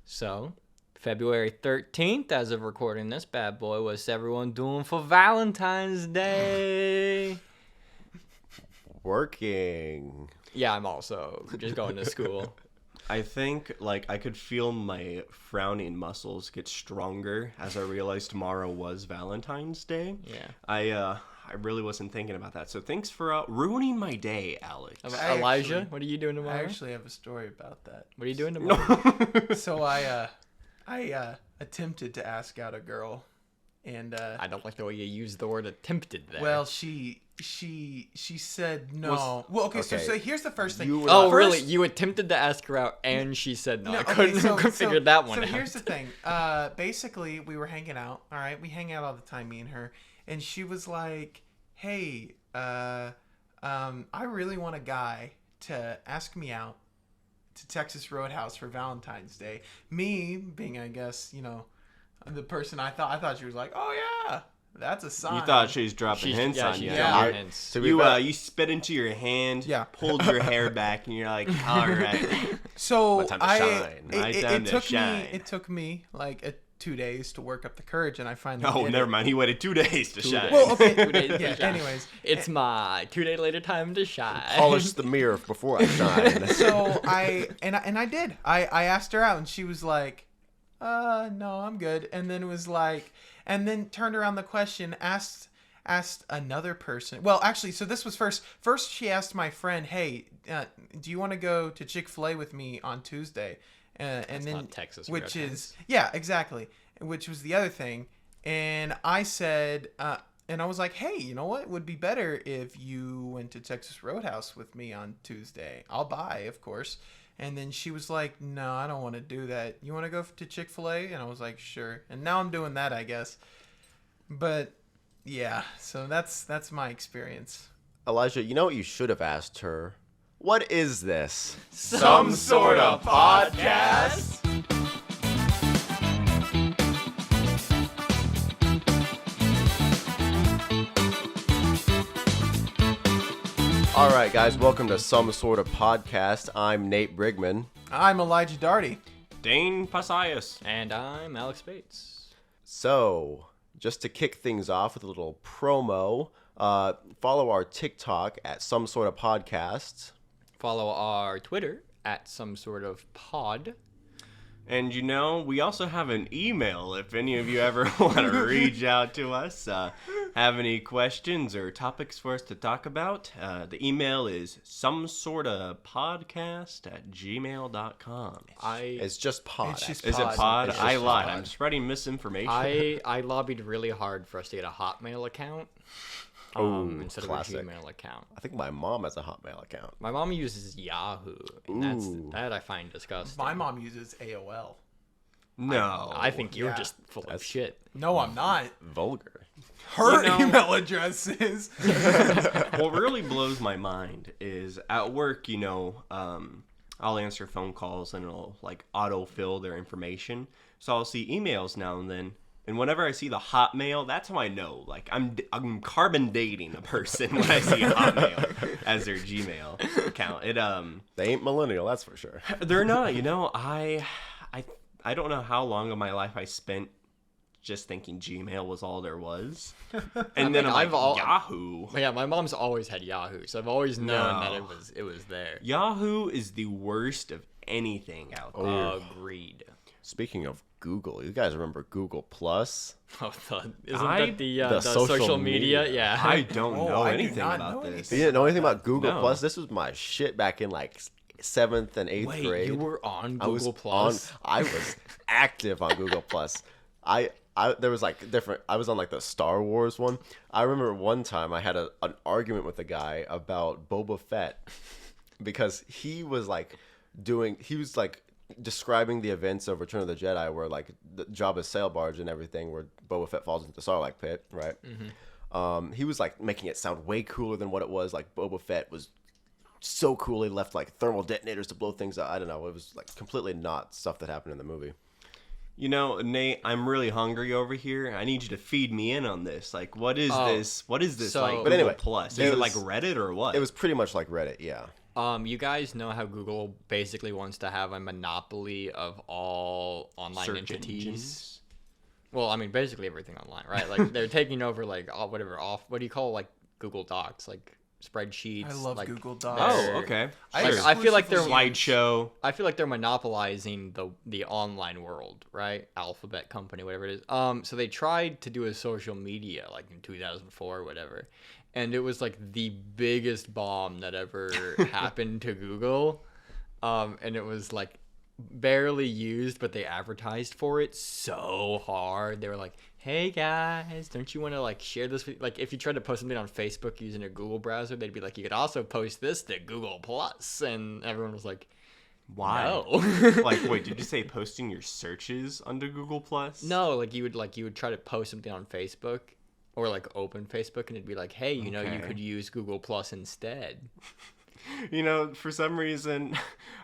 So, February 13th, as of recording this bad boy, what's everyone doing for Valentine's Day? Working. Yeah, I'm also just going to school. I think, I could feel my frowning muscles get stronger as I realized tomorrow was Valentine's Day. Yeah. I really wasn't thinking about that. So thanks for ruining my day, Alex. Elijah, what are you doing tomorrow? I actually have a story about that. What are you doing tomorrow? So I attempted to ask out a girl, and I don't like the way you use the word attempted there. well, she said no. Okay. So here's the first thing. Really? You attempted to ask her out, and she said no. I couldn't figure that one out. So here's the thing. Basically, we were hanging out. All right, we hang out all the time, me and her, and she was like, "Hey, I really want a guy to ask me out to Texas Roadhouse for Valentine's Day." Me being, I guess, the person I thought she was like, "Oh yeah, that's a sign." You thought she was dropping hints on you. Yeah. Hints. You spit into your hand, pulled your hair back, and you're like, all right. So My time to shine. It took me like 2 days to work up the courage, and I finally. Oh, did never it. mind. He waited 2 days to shine. Well, okay. 2 days to Yeah. shine. Anyways, It's my 2 day later time to shine. Polish the mirror before I shine. so I did. I asked her out, and she was like, no, I'm good. And then then turned around the question, asked another person. Well, actually, so this was first. First, she asked my friend, "Hey, do you want to go to Chick-fil-A with me on Tuesday?" And then not Texas which Roadhouse. is exactly. Which was the other thing. And I said, and I was like, "Hey, you know what? It would be better if you went to Texas Roadhouse with me on Tuesday. I'll buy, of course." And then she was like, "No, I don't want to do that. You want to go to Chick-fil-A?" And I was like, "Sure." And now I'm doing that, I guess. But yeah, so that's my experience. Elijah, you know what you should have asked her? What is this? Some sort of podcast. All right, guys, welcome to Some Sort of Podcast. I'm Nate Brigman. I'm Elijah Darty. Dane Pasias. And I'm Alex Bates. So, just to kick things off with a little promo, follow our TikTok at Some Sort of Podcast. Follow our Twitter at some sort of pod. And we also have an email if any of you ever want to reach out to us, have any questions or topics for us to talk about. The email is somesortapodcast@gmail.com. It's just pod. It's just Is it pod? It's I just lied. pod. I'm spreading misinformation. I lobbied really hard for us to get a Hotmail account instead classic. of a Gmail account. I think my mom has a Hotmail account. My mom uses Yahoo, and that I find disgusting. My mom uses AOL. No. I think you're yeah. just full of shit. No, I'm not. Vulgar. Her email address is. What really blows my mind is at work, I'll answer phone calls and it'll autofill their information. So I'll see emails now and then. And whenever I see the Hotmail, that's how I know. I'm carbon dating a person when I see Hotmail as their Gmail account. They ain't millennial, that's for sure. They're not. I don't know how long of my life I spent just thinking Gmail was all there was. And then Yahoo. Yeah, my mom's always had Yahoo, so I've always known that it was there. Yahoo is the worst of anything out there. Agreed. Speaking of Google, you guys remember Google Plus? Oh, isn't that the social social media? Yeah. I don't know I do anything not about know this. You didn't know anything about Google No. Plus? This was my shit back in 7th and 8th Wait, grade. you were on I was Google Plus? I was active on Google Plus. There was different. I was on the Star Wars one. I remember one time I had an argument with a guy about Boba Fett because he was describing the events of Return of the Jedi, where the Jabba's sail barge and everything, where Boba Fett falls into the Sarlacc pit, right? Mm-hmm. He was making it sound way cooler than what it was. Boba Fett was so cool. He left thermal detonators to blow things up. I don't know. It was completely not stuff that happened in the movie. Nate, I'm really hungry over here. I need you to feed me in on this. What is this? What is this So- Google But anyway, Plus? it Is it was- Reddit or what? It was pretty much like Reddit, yeah. You guys know how Google basically wants to have a monopoly of all online Search entities? engines. Well, I mean, basically everything online, right? Like, they're taking over, like, what do you call, like, Google Docs? Like, spreadsheets. I love like, Google Docs. Oh, okay. Like, Sure. I feel like they're Slideshow. I feel like they're monopolizing the online world, right? Alphabet company, whatever it is. So they tried to do a social media like in 2004 or whatever, and it was like the biggest bomb that ever happened to Google. And it was like barely used, but they advertised for it so hard. They were like, "Hey guys, don't you want to like share this?" Like if you tried to post something on Facebook using a Google browser, they'd be like, "You could also post this to Google Plus," and everyone was like, Why? "No." Like, wait, did you say posting your searches under Google Plus? No, like you would try to post something on Facebook or like open Facebook, and it'd be like, "Hey, you know, you Okay. could use Google Plus instead." You know, for some reason,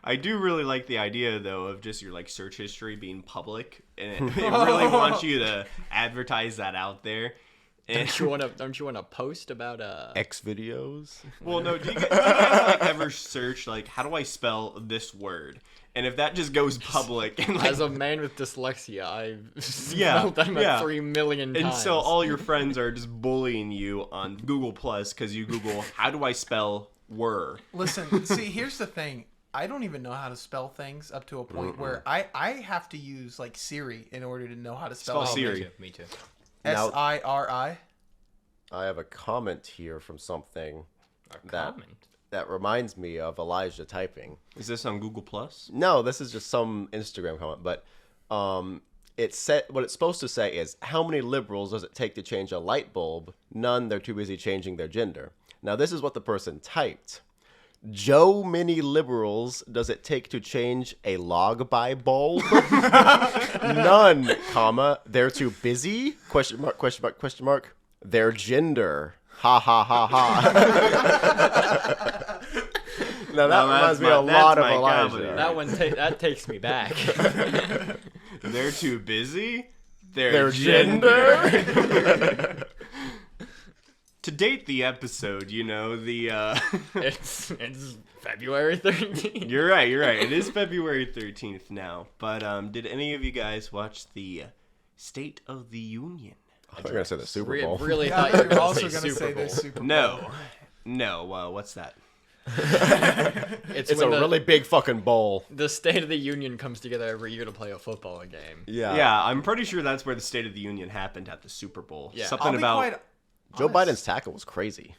I do really like the idea though of just your like search history being public, and it really wants you to advertise that out there. And Don't you want to post about X videos. well, no, do you guys like ever search like how do I spell this word? And if that just goes public and like As a man with dyslexia, I've Yeah, spelled them yeah. 3 million times. and so all your friends are just bullying you on Google Plus because you Google how do I spell were. Listen, see, here's the thing. I don't even know how to spell things up to a point where I have to use like Siri in order to know how to spell Spell it. Siri. Me too. Now- Siri. I have a comment here from something that Comment. that reminds me of Elijah typing. Is this on Google Plus? No, this is just some Instagram comment, but it said what it's supposed to say is how many liberals does it take to change a light bulb? None. They're too busy changing their gender. Now this is what the person typed. Joe many liberals does it take to change a log by bulb? None, comma, they're too busy? Question mark, question mark, question mark. Their gender. Ha ha ha ha. Now that reminds me a lot of Elijah. That takes me back. They're too busy. Their gender. To date the episode, you know, It's February 13th. You're right. It is February 13th now. But did any of you guys watch the State of the Union? I'm going to say the Super Bowl. Really Yeah, thought you were you're also going to gonna say Super Bowl. this Super Bowl. No. What's that? It's It's a when really big fucking bowl. the State of the Union comes together every year to play a football game. Yeah, I'm pretty sure that's where the State of the Union happened at the Super Bowl. Yeah. I'll Something be about quite Joe honest. Biden's tackle was crazy.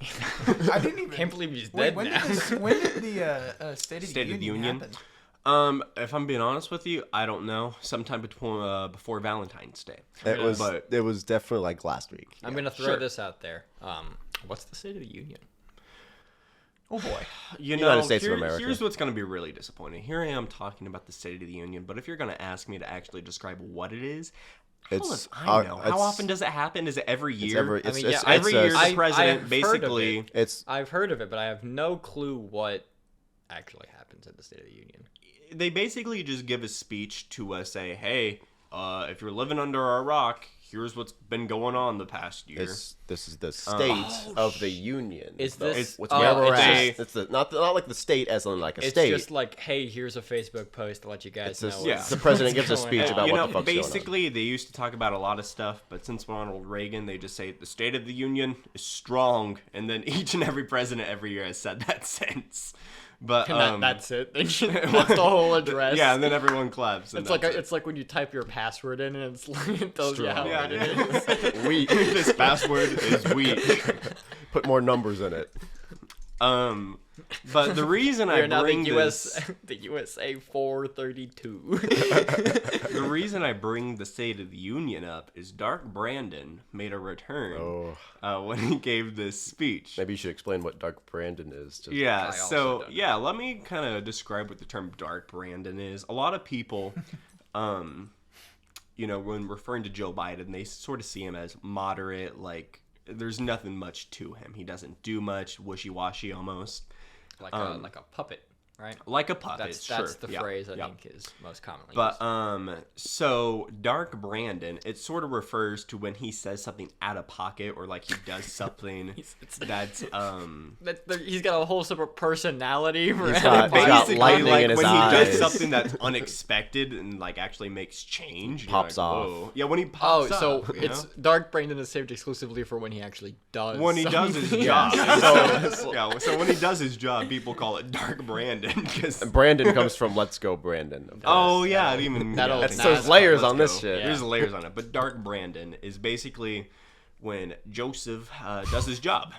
I didn't even. Can't believe he's Wait, dead when now. when did the State of State the of the Union Union? happen? If I'm being honest with you, I don't know. Sometime before Valentine's Day. It was But- it was definitely like last week. I'm gonna throw sure. this out there. What's the State of the Union? Oh boy. You United know, States of America. here's what's going to be really disappointing. Here I am talking about the State of the Union, but if you're going to ask me to actually describe what it is, how It's, I know? How it's- often does it happen? Is it every year? every- I mean, it's- yeah, every year I- the president I've heard of basically... it. It's I've heard of it, but I have no clue what actually happens at the State of the Union. They basically just give a speech to say, hey, if you're living under our rock, here's what's been going on the past year. this is the state of the union. Is So this- what's oh, where we're it's at? just- It's the, not like the state as in like a It's state. just like, hey, here's a Facebook post to let you guys It's know. just- yeah. what's- the president what's gives a going speech on. about you what know, the fuck's going on. basically, they used to talk about a lot of stuff, but since Ronald Reagan, they just say the State of the Union is strong, and then each and every president every year has said that since. But And that's it. That's the whole address. yeah, and then everyone claps. And It's like that's it. it's like when you type your password in and it's like, it tells you how Strong. Yeah. good it is. Weak. this password is weak. Put more numbers in it. But the reason I We're now bring the this, the USA 432. the reason I bring the State of the Union up is Dark Brandon made a return when he gave this speech. Maybe you should explain what Dark Brandon is. Just, Yeah, also so don't know. yeah, let me kind of describe what the term Dark Brandon is. A lot of people, you know, when referring to Joe Biden, they sort of see him as moderate, like there's nothing much to him. He doesn't do much, wishy-washy almost. like a puppet. right? Like a puppet, That's sure. the Yeah, phrase I yeah. think is most commonly But used. so Dark Brandon, it sort of refers to when he says something out of pocket or like he does something that's He's got a whole separate personality. For He's got basically lightning like in his when he eyes. does something that's unexpected and like actually makes change. You're Pops like, off. whoa. Yeah, when he Oh, pops so up. you it's know? Dark Brandon is saved exclusively for when he actually does. When he does his something. job. Yeah. So when he does his job, people call it Dark Brandon. Cause, Brandon comes from Let's Go Brandon. of course. oh, yeah. I didn't even. that'll- yeah, That's- there's let's layers go. on this shit. Yeah. There's layers on it. But Dark Brandon is basically when Joseph does his job.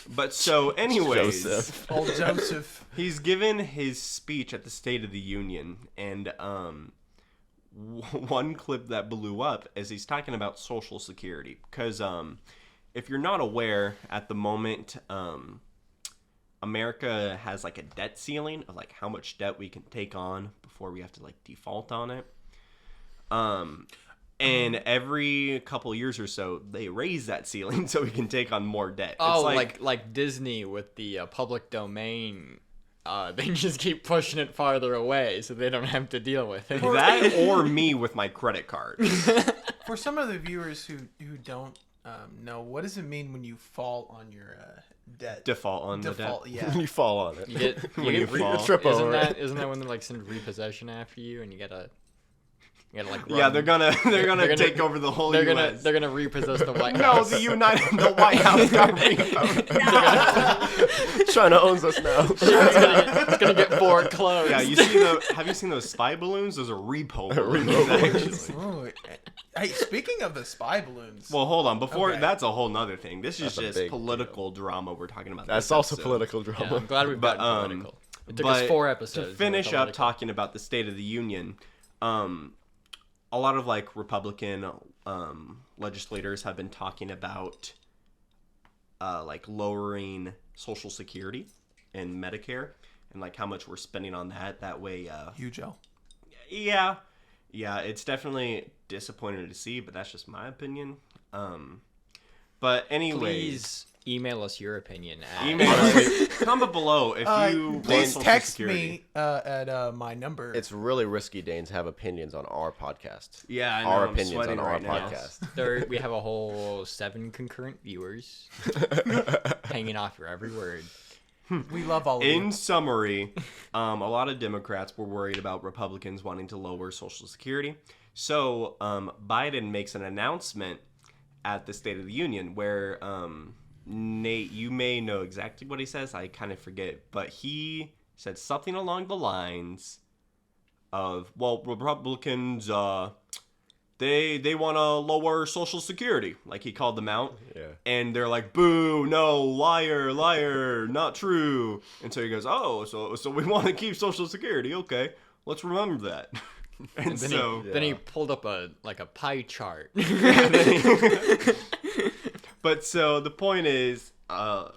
But so, anyways, Joseph. Old Joseph. he's given his speech at the State of the Union, and one clip that blew up is he's talking about Social Security. Because if you're not aware, at the moment, America has like a debt ceiling of like how much debt we can take on before we have to like default on it. And every couple years or so, they raise that ceiling so we can take on more debt. Oh, It's like Disney with the public domain. They just keep pushing it farther away so they don't have to deal with it. that or me with my credit card. For some of the viewers who don't know, what does it mean when you fall on your debt? Default on the Default, debt. yeah. You fall on it. You get When you fall. trip over it. Isn't that when they like send repossession after you and you gotta like Yeah, run- they're gonna take over the whole they're U.S. gonna repossess the White No, House. the White House got repoed. China owns us now. It's gonna get foreclosed. Yeah, have you seen those spy balloons? Those are repo balloons. Actually. Oh, hey, speaking of the spy balloons, Well, hold on. Before Okay. that's a whole nother thing. This is That's a just big political drama we're talking about. That's this also episode. political Yeah, drama. I'm glad we've But, gotten political. It took but us 4 episodes. to finish with up political. talking about the State of the Union, a lot of like Republican legislators have been talking about like lowering Social Security and Medicare and like how much we're spending on that. That way, huge L. yeah, it's definitely disappointing to see, but that's just my opinion. But anyways. Please email us your opinion. At Email us. Comment below if you want Please Social text Security. me at my number. It's really risky, Dane, to have opinions on our podcast. Yeah, I know, Our I'm opinions sweating on our right now. podcast. We have a whole 7 concurrent viewers hanging off your every word. we love all of In you. summary, a lot of Democrats were worried about Republicans wanting to lower Social Security. So Biden makes an announcement at the State of the Union where Nate, you may know exactly what he says. I kind of forget. But he said something along the lines of, well, Republicans, they want to lower Social Security. Like he called them out. Yeah. And they're like, boo, no, liar, not true. And so he goes, oh, so we want to keep Social Security. Okay, let's remember that. And Then, so, then he pulled up a pie chart. but so the point is, on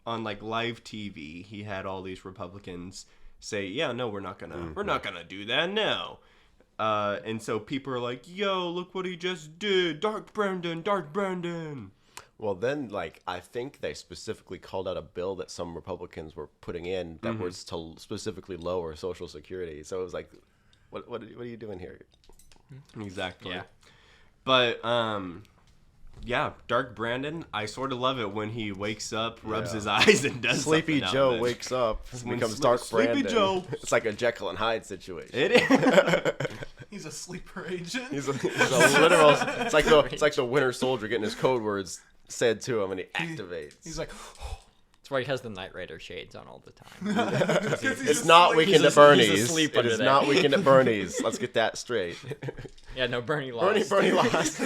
like live TV, he had all these Republicans say, yeah, no, we're not gonna do that now. And so people are like, yo, look what he just did. Dark Brandon. Well, then, like, I think they specifically called out a bill that some Republicans were putting in that was to specifically lower Social Security. So it was like, what are you doing here? Exactly. Yeah. But yeah, Dark Brandon. I sort of love it when he wakes up, rubs his eyes, and does Sleepy something out Joe of it. wakes up, When becomes Sleepy Dark Brandon. Joe. It's like a Jekyll and Hyde situation. It is. He's a sleeper agent. He's a literal. It's like the Winter Soldier getting his code words said to him, and he activates. He's like, That's why he has the Night Rider shades on all the time. It's not Weekend at He's Bernie's. asleep It under is there. not Weekend at Bernie's. Let's get that straight. Yeah, no, Bernie lost. Bernie lost.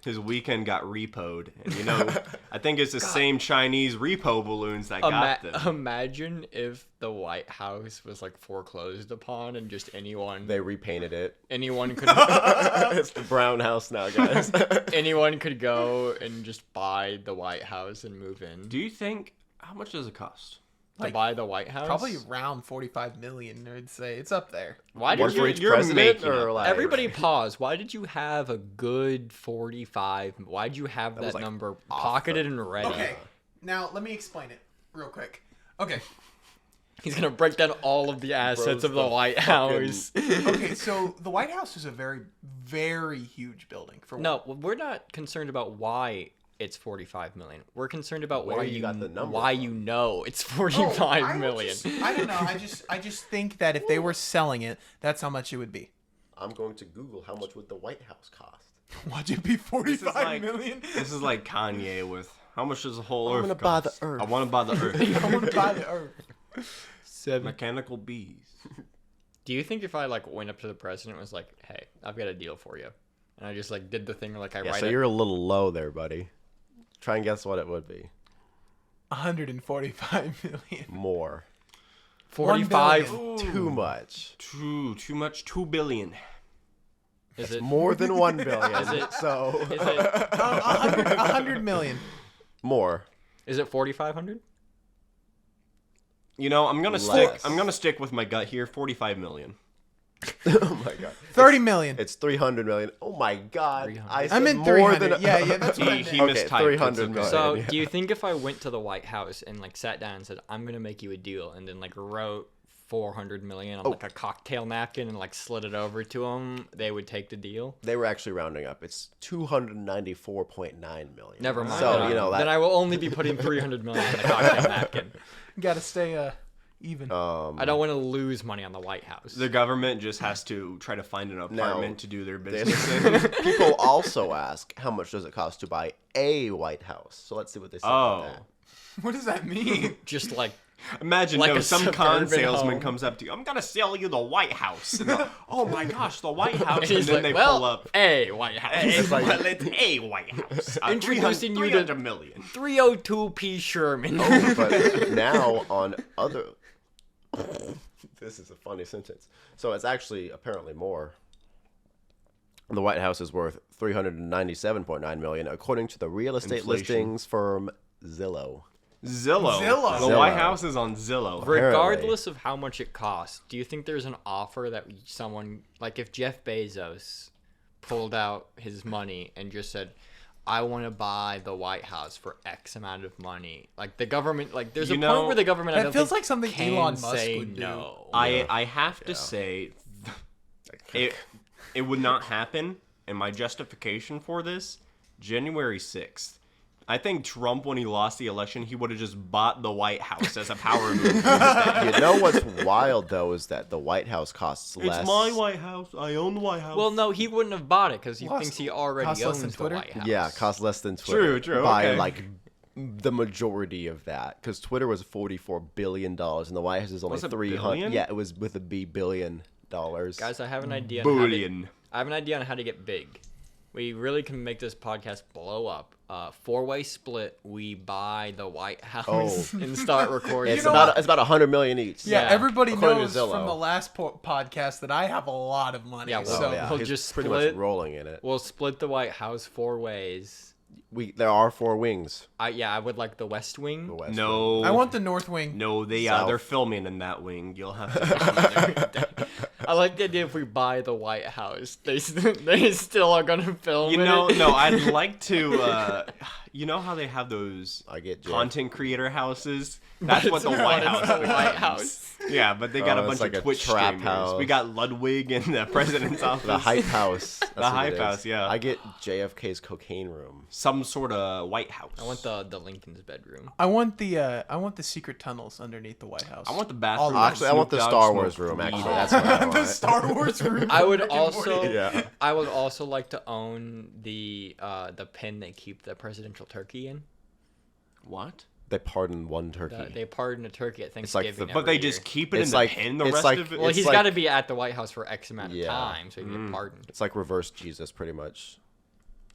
His weekend got repoed, and you know, I think it's the same Chinese repo balloons that got them. Imagine if the White House was like foreclosed upon and just anyone They repainted it. anyone could It's the Brown House now, guys. anyone could go and just buy the White House and move in. Do you think how much does it cost? To buy the White House? probably around 45 million. I'd say it's up there. Why One did for you each you're president, making or up- like Everybody pause. Why did you have a good 45? Why'd you have that, was, like, number off pocketed and ready? Okay, now let me explain it real quick. Okay, He's gonna break down all of the assets Bro's of the the White fucking- House. Okay, so the White House is a very, very huge building. For No, we're not concerned about why it's 45 million. We're concerned about Where why you got the number why from. you know it's Oh, 45 million. I don't know. I just think that if they were selling it, that's how much it would be. I'm going to Google how much would the White House cost. Watch it be 45 million. This is like Kanye with how much does the whole I'm Earth gonna buy cost? the Earth. I want to buy the Earth. I want to buy the Earth. 7. Mechanical bees. Do you think if I like went up to the president and was like, "Hey, I've got a deal for you," and I just like did the thing where like I Yeah, write so it, you're a little low there, buddy. Try and guess what it would be. 145 million. More. 45? Too much. Too much. 2 billion. Is it More than 1 billion. Is it- So Is it 100 million. more. is it 4,500? You know, I'm gonna Less. stick with my gut here. 45 million. Oh my god. 30 million. It's 300 million. Oh my god. 300. I I said meant more 300. than Yeah, that's what I meant. He Okay, mistyped. 300 It's million. So, yeah. do you think if I went to the White House and like sat down and said, "I'm gonna make you a deal," and then like wrote 400 million on like a cocktail napkin and like slid it over to them, they would take the deal? They were actually rounding up. It's 294.9 million. Never mind. So, then, you know, then that I will only be putting 300 million on the cocktail napkin. Got to stay even. I don't want to lose money on the White House. The government just has to try to find an apartment to do their This- business in. people also ask how much does it cost to buy a White House. So let's see what they say Oh. about that. What does that mean? Just like Imagine Like no, a some con suburban salesman home. comes up to you. I'm gonna sell you the White House. And oh my gosh, the White House! And, he's then like, they well, pull up. a White House. It's, like- well, it's a White House. Introducing you to- 300 million. 302p Sherman. But now on other this is a funny sentence. So it's actually apparently more. The White House is worth 397.9 million according to the real estate Inflation. listings firm Zillow. Zillow. Zillow. The Zillow. White House is on Zillow. Regardless of how much it costs, do you think there's an offer that someone, like if Jeff Bezos pulled out his money and just said, I want to buy the White House for X amount of money. Like the government, like there's You a know, point where the government, I that don't feels think like something can Elon Musk say would do. no. I have to say, it would not happen. And my justification for this, January 6th. I think Trump, when he lost the election, he would have just bought the White House as a power move. You know what's wild though is that the White House costs less. It's my White House. I own the White House. Well, no, he wouldn't have bought it because he Cost- thinks he already cost less owns than the Twitter? White House. Yeah, it costs less than Twitter. True, By okay. like the majority of that, because Twitter was $44 billion and the White House is only Was it 300. billion? Yeah, it was with a B billion dollars. Guys, I have an idea. On how to, Bullion. I have an idea on how to get big. We really can make this podcast blow up. Four-way split. We buy the White House and start recording. It's know about what? it's about 100 million each. Yeah, Yeah, everybody according to knows Zillow. from the last podcast that I have a lot of money. Yeah, well, Oh, so yeah. we'll He's just pretty split- much rolling in it. We'll split the White House 4 ways. There are 4 wings. I would like the West Wing. The West Wing. No. I want the North Wing. No, South. they're filming in that wing. You'll have to. I like the idea if we buy the White House, they still are gonna film You in know, it. no, I'd like to. You know how they have those I get Jay. content creator houses? That's what the White House The White becomes. House. Yeah, but they got a Oh, bunch it's like of a Twitch trap streamers. house. We got Ludwig in the president's office. The Hype House. That's what Hype it is. House, yeah. I get JFK's cocaine room. Some sort of White House. I want the Lincoln's bedroom. I want the secret tunnels underneath the White House. I want the bathroom. Oh, Actually, I want the Snoop Star Dogg Wars smoked room. weed. Actually, that's what I the want. Star Wars room. I would Rick and also, Morty. Yeah. I would also like to own the pen they keep the presidential turkey in. What? They pardon one turkey. They pardon a turkey at like Thanksgiving. the- But they every just year. keep it It's in the like- pen the it's rest like- of it? Well, it's he's like- got to be at the White House for X amount of Yeah. time, so he can get pardoned. It's like reverse Jesus, pretty much.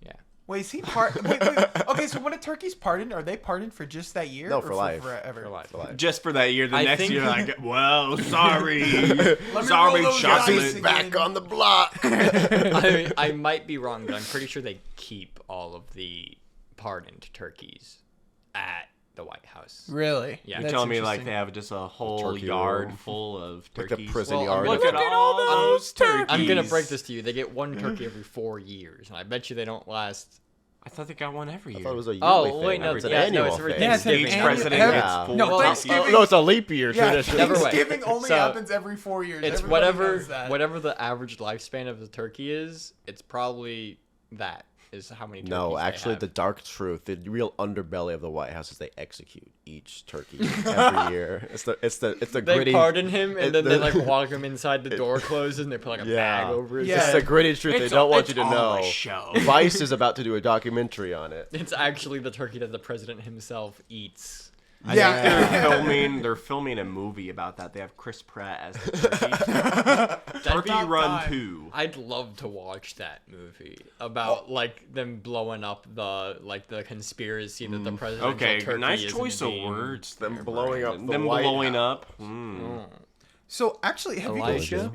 Yeah. Wait, is he wait. Okay, so when a turkey's pardoned, are they pardoned for just that year? No, or for life. Forever. For life. For life. Just for that year. The I next think- year, like, well, sorry. me Sorry, roll those chocolate. dice again. Back on the block. I might be wrong, but I'm pretty sure they keep all of the pardoned turkeys at the White House. Really? Yeah. You're That's telling me like interesting. they have just a whole turkey yard room. full of Like the turkeys? prison Well, yard. Look at all those turkeys. I'm gonna break this to you. They get one turkey every 4 years, and I bet you they don't last I thought they got one every I year. thought it was a yearly Oh, thing. wait, no, It's an yeah, no, annual it's for thing. Yeah, it's an Each annual- president every- gets full No, copy. Thanksgiving- No, it's a leap year Yeah, tradition. Never way. Thanksgiving only So, happens every 4 years. It's Everybody whatever knows that. whatever the average lifespan of the turkey is. It's probably that is how many. Turkeys No, they actually, have. the dark truth, the real underbelly of the White House is they execute each turkey every year. It's the they gritty. pardon him and then they like the- walk him inside. The door closes and they put like a bag over his Yeah. It's head. the gritty truth they It's don't want it's you to all know. a show. Vice is about to do a documentary on it. It's actually the turkey that the president himself eats. I Yeah. think they're filming a movie about that. They have Chris Pratt as the turkey. Turkey About Run time. 2. I'd love to watch that movie about like them blowing up the conspiracy that the presidential Okay, turkey nice is choice of being- words. Them there, blowing Brandon. up the Them White blowing House. up. So actually, have you guys? Elijah?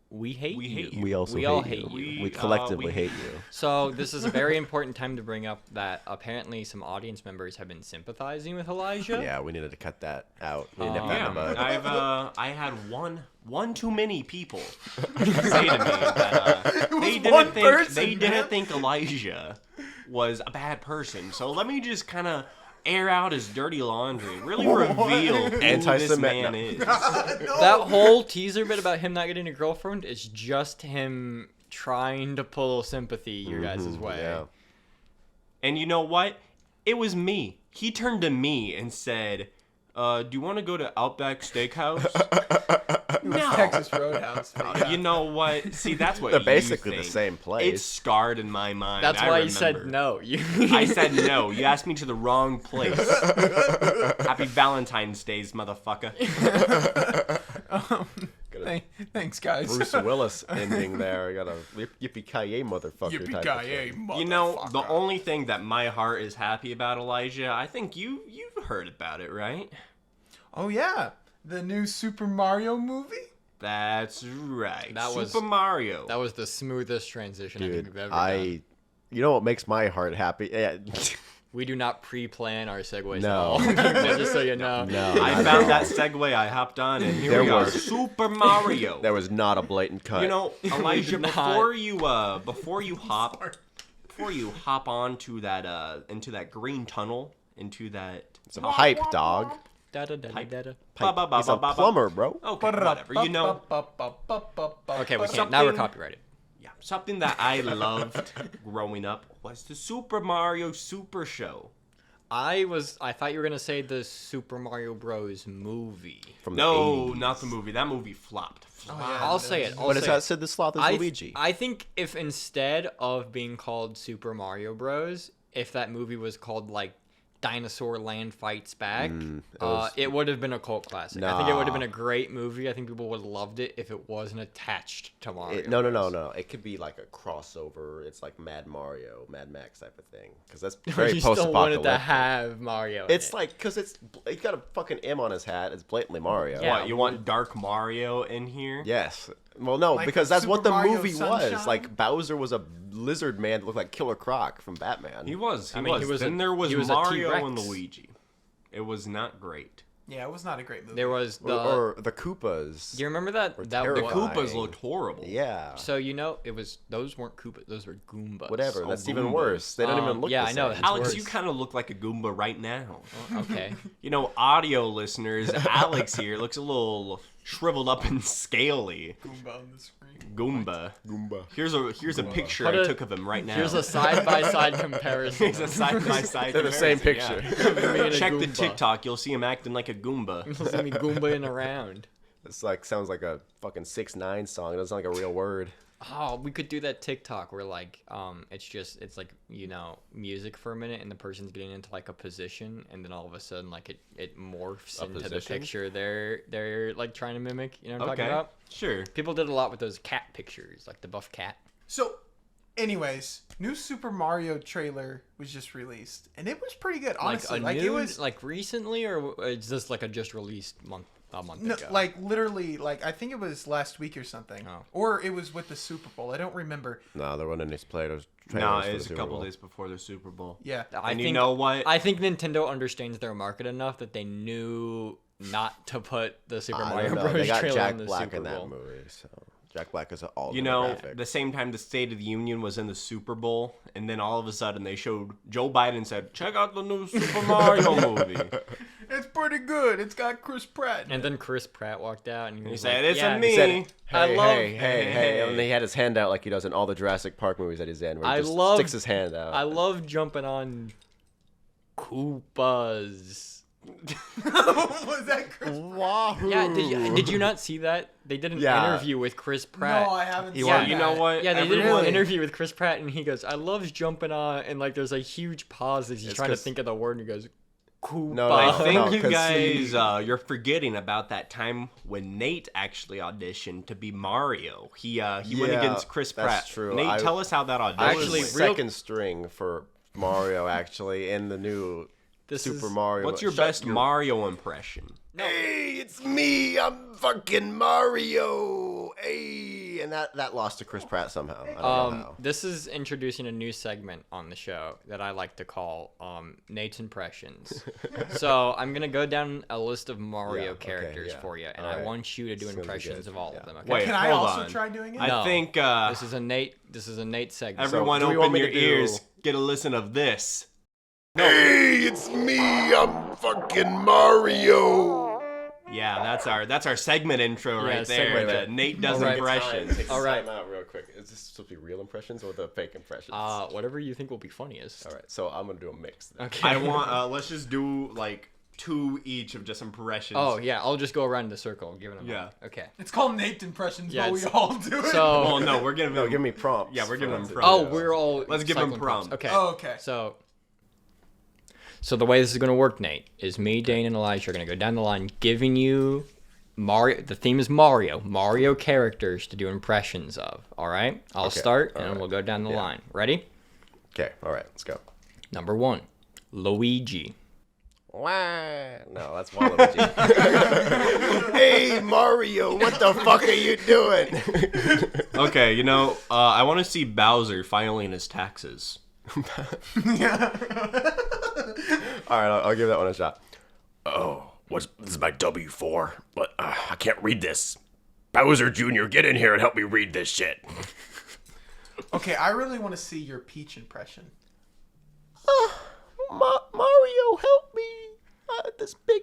We hate We you. hate you. We also all hate you. you. We collectively we- hate you. So this is a very important time to bring up that apparently some audience members have been sympathizing with Elijah. Yeah, we needed to cut that out. We nip that in Yeah, the bud. I had one too many people say to me that one person, they man. didn't think Elijah was a bad person. So let me just kind of air out his dirty laundry, really reveal who this Anti-Semitic- man no. is. That whole teaser bit about him not getting a girlfriend is just him trying to pull sympathy your guys' way. Yeah. And you know what? It was me. He turned to me and said, "Do you want to go to Outback Steakhouse?" No. Texas Roadhouse. Yeah. You know what? See, that's what They're you basically the think. same place. It's scarred in my mind. That's I why you said remember. no. You I said no. You asked me to the wrong place. Happy Valentine's Days, motherfucker. Thanks, guys. Bruce Willis ending there. You got a yippee-ki-yay motherfucker type of Yippee-ki-yay, thing. You know, the motherfucker. only thing that my heart is happy about, Elijah, I think you've heard about it, right? Oh yeah, the new Super Mario movie. That's right. That was- Super Mario. That was the smoothest transition I think Dude, we've ever done. you know what makes my heart happy? Yeah. We do not pre-plan our segues No. at all. Just so you know. No, I found that segue, I hopped on, and here There we are. was- Super Mario. There was not a blatant cut. You know, Elijah, Not. before you hop onto that into that green tunnel, into that it's a pipe, dog. Da-da-da-da-da. Pipe. He's a plumber, bro. Okay, whatever. You know, Okay, we can't. Now we're copyrighted. yeah, something that I loved growing up was the Super Mario Super Show. I thought you were gonna say the Super Mario Bros. Movie. From the No, 80s. not the movie. That movie flopped. I'll say it. I'll When it's say got it. Sid the Sloth as I, Luigi. I think if instead of being called Super Mario Bros., if that movie was called like Dinosaur Land Fights Back, it would have been a cult classic. I think it would have been a great movie. I think people would have loved it if it wasn't attached to Mario. No. It could be like a crossover. It's like Mad Mario, Mad Max type of thing. Because that's But very you still wanted to post-apocalyptic. have Mario. in It's it. like, because he's got a fucking M on his hat. It's blatantly Mario. Yeah. What, you want Dark Mario in here? Yes. Well, no, Like because that's Super what the Mario movie was. Sunshine? Like, Bowser was a lizard man that looked like Killer Croc from Batman. He was. I mean, he was Then a- there was, he was a Mario T-Rex. and Luigi. It was not great. Yeah, it was not a great movie. There was the. or the Koopas. do you remember that? Were That The terrifying. was, Koopas looked horrible. Yeah. so you know it was those weren't Koopas. Those were Goombas. Whatever. Oh, That's even Goombas. worse. They don't even look yeah, the I know, same. that's Alex, worse. you kind of look like a Goomba right now. Okay. You know, audio listeners, Alex here looks a little shriveled up and scaly. Goomba on the screen. Goomba. Goomba. Here's a picture Put I a- took of him right now. Here's a side-by-side comparison. Here's a side-by-side They're the same comparison, picture. yeah. Me and a Check the Goomba. TikTok. You'll see him acting like a Goomba. You'll see me Goombaing around. It's like, sounds like a fucking 6ix9ine song. It doesn't sound like a real word. Oh, we could do that TikTok where like it's like, you know, music for a minute and the person's getting into like a position and then all of a sudden like it morphs into the position? picture they're like trying to mimic, you know what I'm talking Okay. about? Sure. People did a lot with those cat pictures, like the buff cat. So, anyways, new Super Mario trailer was just released, and it was pretty good. Honestly, like a it new, was like recently, or is this like a just released a month no, ago? like literally, like I think it was last week or something, Oh. or it was with the Super Bowl. I don't remember. No, there wasn't any trailers. No, for the it's a Super couple Bowl. days before the Super Bowl. Yeah, And you know what? I think Nintendo understands their market enough that they knew not to put the Super I Mario don't know. Bros. They got trailer Jack in the Black Super in that Bowl. movie, so Jack Black is all You know, the same time the State of the Union was in the Super Bowl, and then all of a sudden they showed Joe Biden said, "Check out the new Super Mario movie." It's pretty good. It's got Chris Pratt. And then Chris Pratt walked out and He said, "It's yeah, a me." He said, I hey, love- hey, and he had his hand out like he does in all the Jurassic Park movies that he's in, where he just sticks his hand out. I love jumping on Koopas. Was that Chris? Wahoo! Yeah, did you not see that? They did an interview with Chris Pratt. No, I haven't. Well, seen you that. know what? Yeah, they did Everyone- an interview with Chris Pratt, and he goes, "I love jumping on," and like there's a huge pause as he's It's trying to 'cause- think of the word, and he goes, "Koopa." No, I no, think no, you 'cause guys, you're forgetting about that time when Nate actually auditioned to be Mario. He went Yeah, against Chris Pratt. that's true. Nate, tell us how that audition Actually, was went. second string for Mario, actually, in the new This Super is- Mario. What's your best Mario impression? Hey, it's me. I'm fucking Mario. Hey, and that lost to Chris Pratt somehow. I don't know how. This is introducing a new segment on the show that I like to call Nate's Impressions. So I'm gonna go down a list of Mario okay, characters yeah. for you, and All I right. want you to do It's gonna be impressions good. of all Yeah. of them. Okay? Wait, Can I hold also on. try doing it? I No. think This is a Nate segment. everyone do we want open me your to do- ears, get a listen of this. Hey, it's me. I'm fucking Mario. Yeah, that's our segment intro Yeah, right there. segment. that Nate does All right. impressions. All right. Time out real quick. Is this supposed to be real impressions or the fake impressions? Whatever you think will be funniest. All right, so I'm gonna do a mix. Then. Okay. I want let's just do like 2 each of just impressions. Oh yeah, I'll just go around the circle, giving them. Yeah. Okay. It's called Nate impressions, Yeah, but we it's- all do it. So. Well, no, we're giving No, him. give me prompts. Yeah, we're giving for them to prompts. do. Oh, we're all. Let's give 'em cycling prompts. Okay. Oh, okay. So the way this is gonna work, Nate, is me, Dane, and Elijah are gonna go down the line, giving you Mario. The theme is Mario characters to do impressions of. All right. I'll Okay, start, all and right. we'll go down the Yeah. line. Ready? Okay, all right, let's go. Number 1, Luigi. Wah. No, that's Waluigi. Hey, Mario, what the fuck are you doing? Okay, I want to see Bowser filing his taxes. All right, I'll give that one a shot. Oh, this is my W4, but I can't read this. Bowser Jr., get in here and help me read this shit. Okay, I really want to see your Peach impression. Mario, help me. This big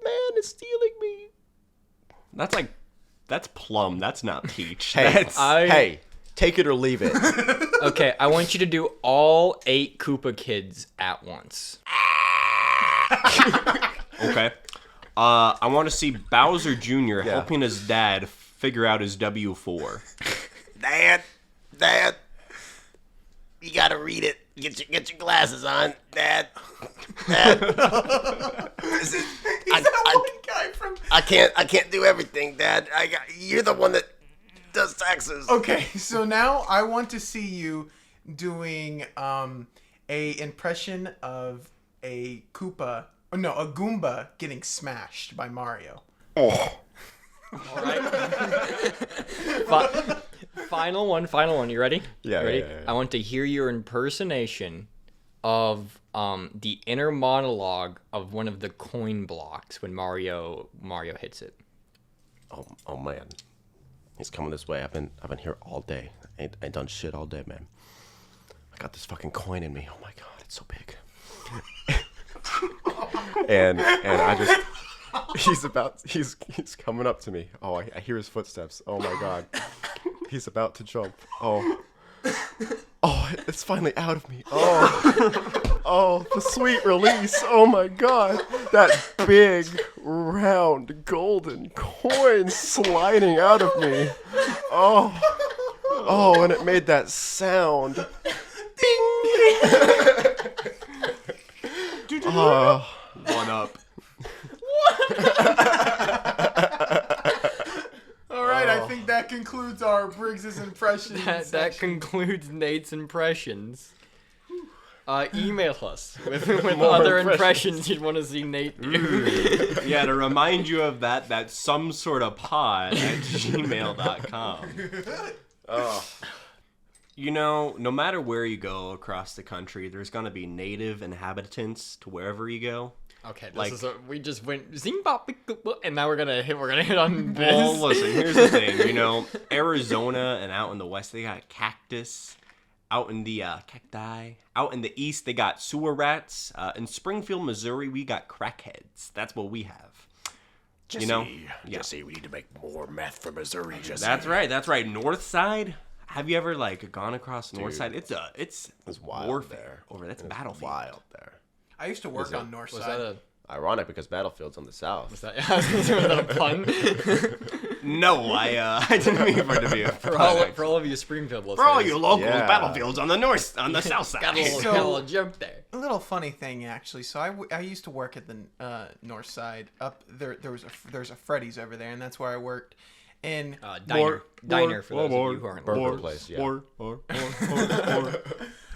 man is stealing me. That's Plum. That's not Peach. Hey, That's, hey, take it or leave it. Okay, I want you to do all 8 Koopa kids at once. okay. I want to see Bowser Jr. helping his dad figure out his W4. Dad, you gotta read it. Get your glasses on, Dad. He's that one guy from. I can't do everything, Dad. You're the one that does taxes. Okay, so now I want to see you doing a impression of a Goomba getting smashed by Mario. Oh. All right. Final one. You ready? Yeah, You ready? yeah. I want to hear your impersonation of the inner monologue of one of the coin blocks when Mario hits it. Oh man, he's coming this way. I've been here all day. I ain't done shit all day, man. I got this fucking coin in me. Oh my god, it's so big. and I just he's coming up to me. Oh, I hear his footsteps. Oh my god, he's about to jump. Oh, it's finally out of me. Oh, the sweet release. Oh my god, that big round golden coin sliding out of me. Oh, and it made that sound. Ding. One up. All right, I think that concludes our Briggs's impressions. That section. concludes Nate's impressions. Email us with other impressions you'd want to see Nate do. Yeah, to remind you of that some sort of pod at gmail.com. No matter where you go across the country, there's going to be native inhabitants to wherever you go. Okay, this Like- is we just went zing bop and now we're gonna hit on this. Well, listen, here's the thing. You know, Arizona and out in the west, they got cactus. Out in the cacti. Out in the east, they got sewer rats. In Springfield, Missouri, we got crackheads. That's what we have. Jesse, You know? Jesse, we need to make more meth for Missouri, Jesse. That's right. That's right. North side. Have you ever like gone across the north side? It's wild warfare there. over. That's It's battlefield. wild there. I used to work on North Was Side. that a Ironic because Battlefield's on the south. was that a pun? No, I didn't mean for it to be a for all of you Springfield listeners. For all you locals, Yeah. Battlefield's on the south side. got a little, So- got a little jump there. A little funny thing, actually. So I used to work at the North Side. Up there, there's a Freddy's over there, and that's where I worked. And Diner for those of you who aren't Burger local. place, yeah.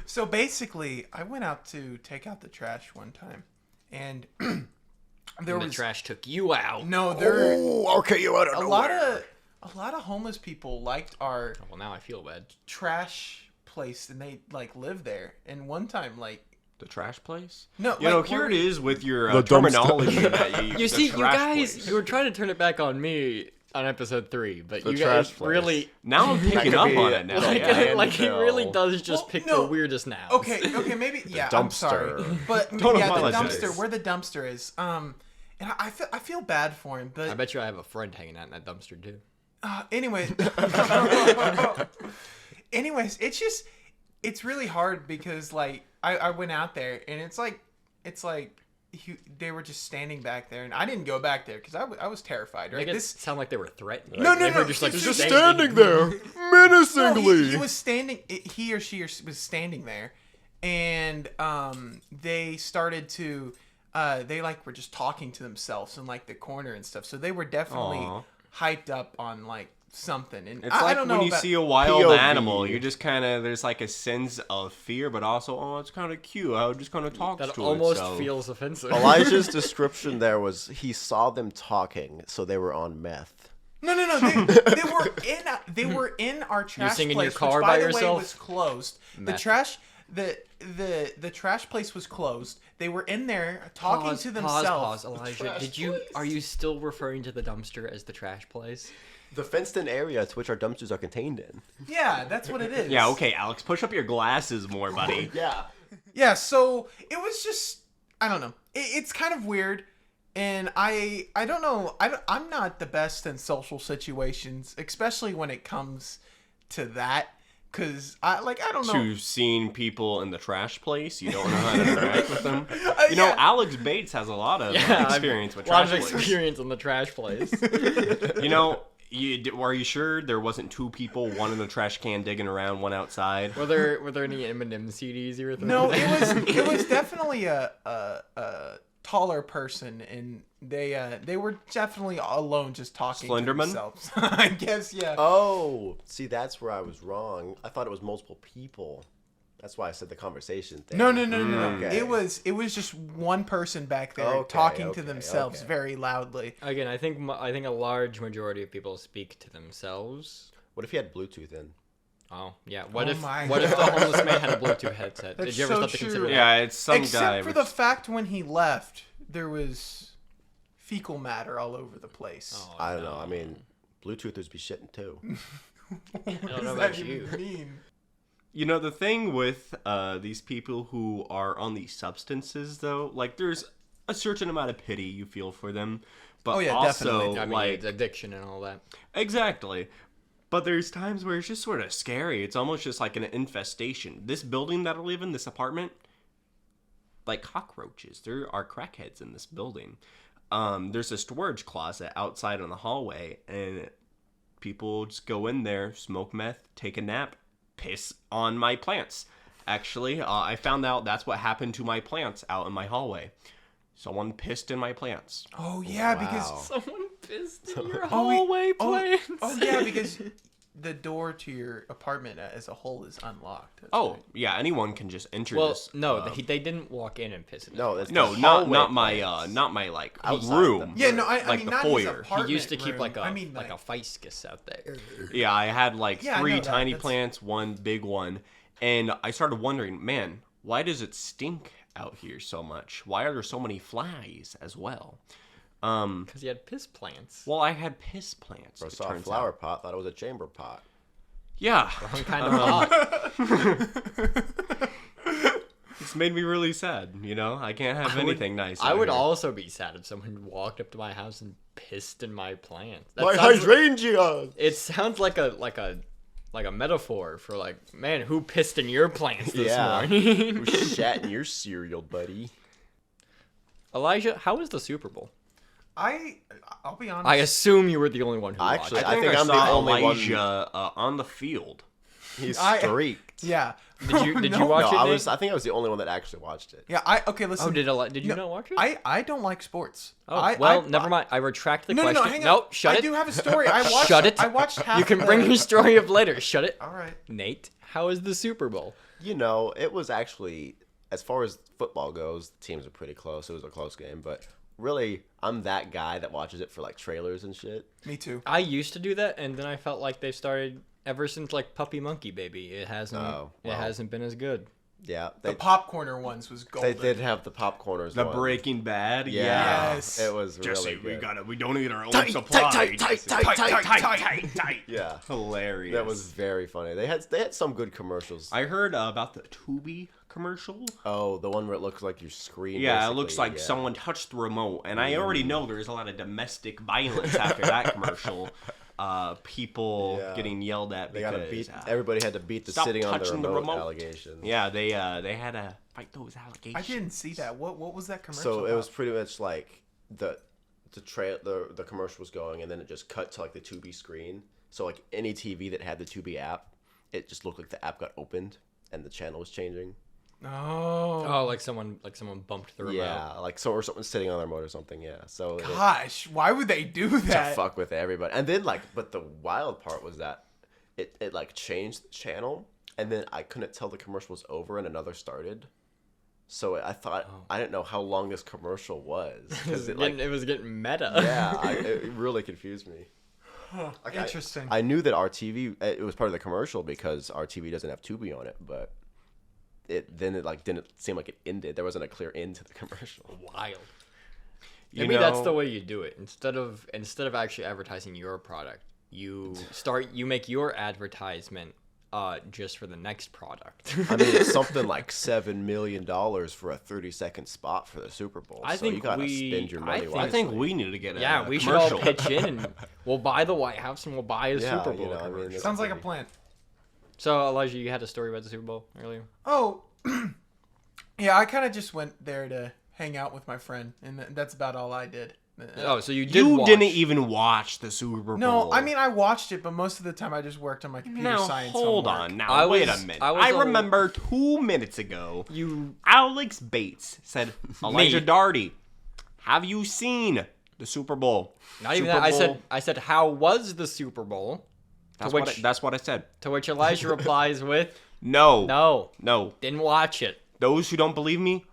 so basically, I went out to take out the trash one time, and there And the was trash took you out. no there Oh, okay, you out of a lot of homeless people liked our Well, now I feel bad. trash place, and they like live there. And one time, like The trash place? no, You know, like, here where it is with your The dumpster. terminology that you You the see, you trash guys, place. you were trying to turn it back on me on episode 3, but The you trash guys place. really Now I'm picking could up be on it. it now. like, yeah. like he really no. does just Well, pick no. the weirdest nouns. okay, maybe yeah. I'm sorry, dumpster. but Don't yeah, the apologize. dumpster, where the dumpster is. And I feel bad for him, but I bet you I have a friend hanging out in that dumpster too. anyways, it's really hard because like I went out there and it's like they were just standing back there and I didn't go back there because I was terrified. Right? Make it sound like they were threatening. No, They no, were no, just like it's just standing there, no, menacingly. he was standing. He or she was standing there, and they started to they like were just talking to themselves in like the corner and stuff. So they were definitely Aw. hyped up on like something. And It's I like don't know when you about, see a wild POV. animal, you just kind of, there's like a sense of fear, but also, oh, it's kind of cute. I just kind of talk That to almost itself. feels offensive. Elijah's description there was he saw them talking, so they were on meth. No. They were in our trash sing in your place, car which, by by the yourself? way, was closed. The Meth. trash. The trash place was closed. They were in there talking to themselves. Pause, Elijah. Are you still referring to the dumpster as the trash place? The fenced-in area to which our dumpsters are contained in. Yeah, that's what it is. Yeah, okay, Alex, push up your glasses more, buddy. Yeah. Yeah, so it was just I don't know. It's kind of weird, and I don't know. I'm not the best in social situations, especially when it comes to that. Cause I don't know. To seeing people in the trash place, you don't know how to interact with them. You know, yeah. Alex Bates has a lot of experience with a lot trash of place. experience in the trash place. You know, are you sure there wasn't two people, one in the trash can digging around, one outside? were there any Eminem CDs you were throwing? No, there? it was definitely a taller person, and they were definitely alone, just talking to Slenderman? themselves. I guess, yeah. Oh, see, that's where I was wrong. I thought it was multiple people. That's why I said the conversation thing. No. Okay. It was just one person back there Okay, talking to okay, themselves okay. very loudly. Again, I think a large majority of people speak to themselves. What if he had Bluetooth in? Oh yeah. What Oh if my the God. homeless man had a Bluetooth headset? That's Did you ever so stop to true. consider that? Yeah, it's some guy. Except for with- the fact when he left, there was fecal matter all over the place. Oh, I don't no. know. I mean, Bluetoothers be shitting too. What don't does know that about even you. mean? You know, the thing with these people who are on these substances, though, like, there's a certain amount of pity you feel for them. But Oh, yeah, also, definitely. I mean, like, it's addiction and all that. exactly. But there's times where it's just sort of scary. It's almost just like an infestation. This building that I live in, this apartment, like cockroaches. There are crackheads in this building. There's a storage closet outside on the hallway, and people just go in there, smoke meth, take a nap, piss on my plants. Actually, I found out that's what happened to my plants out in my hallway. Someone pissed in my plants. Oh yeah, Wow. because Someone pissed in your Oh, we- hallway plants. oh yeah, because the door to your apartment as a whole is unlocked. That's Oh, right. yeah, anyone can just enter Well, this. no, they didn't walk in and piss in. No, that's No, the not hallway my plants. not my like Outside room. Yeah, no, I Like mean the not foyer. his He apartment He used to keep room. like a I mean, fiscus out there. Yeah, I had like Yeah, I know 3 that. tiny That's- plants, 1 big one, and I started wondering, man, why does it stink out here so much? Why are there so many flies as well? Because you had piss plants. Well, I had piss plants. I it saw a turns flower out. pot. Thought it was a chamber pot. Yeah. What kind of pot? It's made me really sad, you know? I can't have anything nice. I out would here. also be sad if someone walked up to my house and pissed in my plants. That My sounds- hydrangea. It sounds like a metaphor for like, man, who pissed in your plants this Yeah. morning? Who shat in your cereal, buddy? Elijah, how was the Super Bowl? I'll be honest. I assume you were the only one who Actually, watched. I think I'm the saw only one- Elijah on the field. He's I- streaked. Yeah. Did you No. watch No, it? Nate? I think I was the only one that actually watched it. Yeah. Okay. Listen. Oh, did you No, not watch it? I don't like sports. Oh, well, never mind. I retract the No, question. hang on. Nope, shut I it. do have a story. I watched. Shut it. I watched half. You can of bring the- your story up later. Shut it. All right. Nate, how was the Super Bowl? You know, it was actually, as far as football goes, the teams are pretty close. It was a close game, but really, I'm that guy that watches it for like trailers and shit. Me too. I used to do that, and then I felt like they started ever since like Puppy Monkey Baby. It hasn't. Oh, It well. hasn't been as good. Yeah, The they popcorner ones was they golden. did have the popcorners. The one. Breaking Bad. Yeah, Yes. it was Jesse, really good. we don't need our own Tight, supply. tight, tight, tight, tight, tight, tight. Yeah, Hilarious. that was very funny. They had some good commercials. I heard about the Tubi commercial. Oh, the one where it looks like your screen. Yeah, it looks basically, like yeah. someone touched the remote, and I already know there's a lot of domestic violence after that commercial. People Yeah. getting yelled at They because gotta beat. Everybody had to beat the stop sitting on the touching remote, the remote. allegations. yeah, they had to fight those allegations. I didn't see that. What was that commercial? So it about? was pretty much like the commercial was going, and then it just cut to like the Tubi screen. So like any TV that had the Tubi app, it just looked like the app got opened and the channel was changing. Oh. Oh, like someone bumped the remote. Yeah, like or someone's sitting on their remote or something. Yeah, so Gosh, why would they do to that? fuck with everybody. And then but the wild part was that it like changed the channel, and then I couldn't tell the commercial was over and another started. So I thought I didn't know how long this commercial was because it was getting meta. yeah, it really confused me. Like, Interesting. I knew that our TV it was part of the commercial because our TV doesn't have Tubi on it, but it didn't seem like it ended. There wasn't a clear end to the commercial. Wild. You Maybe that's know- the way you do it. Instead of actually advertising your product, you make your advertisement just for the next product. I mean, it's something like $7 million for a 30-second spot for the Super Bowl. I so think you gotta we- spend your I money think- I wisely. think we need to get a Yeah, we should all commercial. pitch in and we'll buy the White House and we'll buy a Yeah, Super Bowl. you know, I mean, commercial. it's Sounds like a pretty- plan. So Elijah, you had a story about the Super Bowl earlier. Oh, yeah. I kind of just went there to hang out with my friend, and that's about all I did. Oh, so you did. You watch. didn't even watch the Super Bowl. No, I mean I watched it, but most of the time I just worked on my computer Now science. hold homework. on. Now I wait was- a minute. I was I a- remember 2 minutes ago, You Alex Bates said, "Elijah Darty, have you seen the Super Bowl?" not even Super that. Bowl? I said how was the Super Bowl? That's, which- what I, that's what I said. To which Elijah replies with, No, "No, didn't watch it." Those who don't believe me,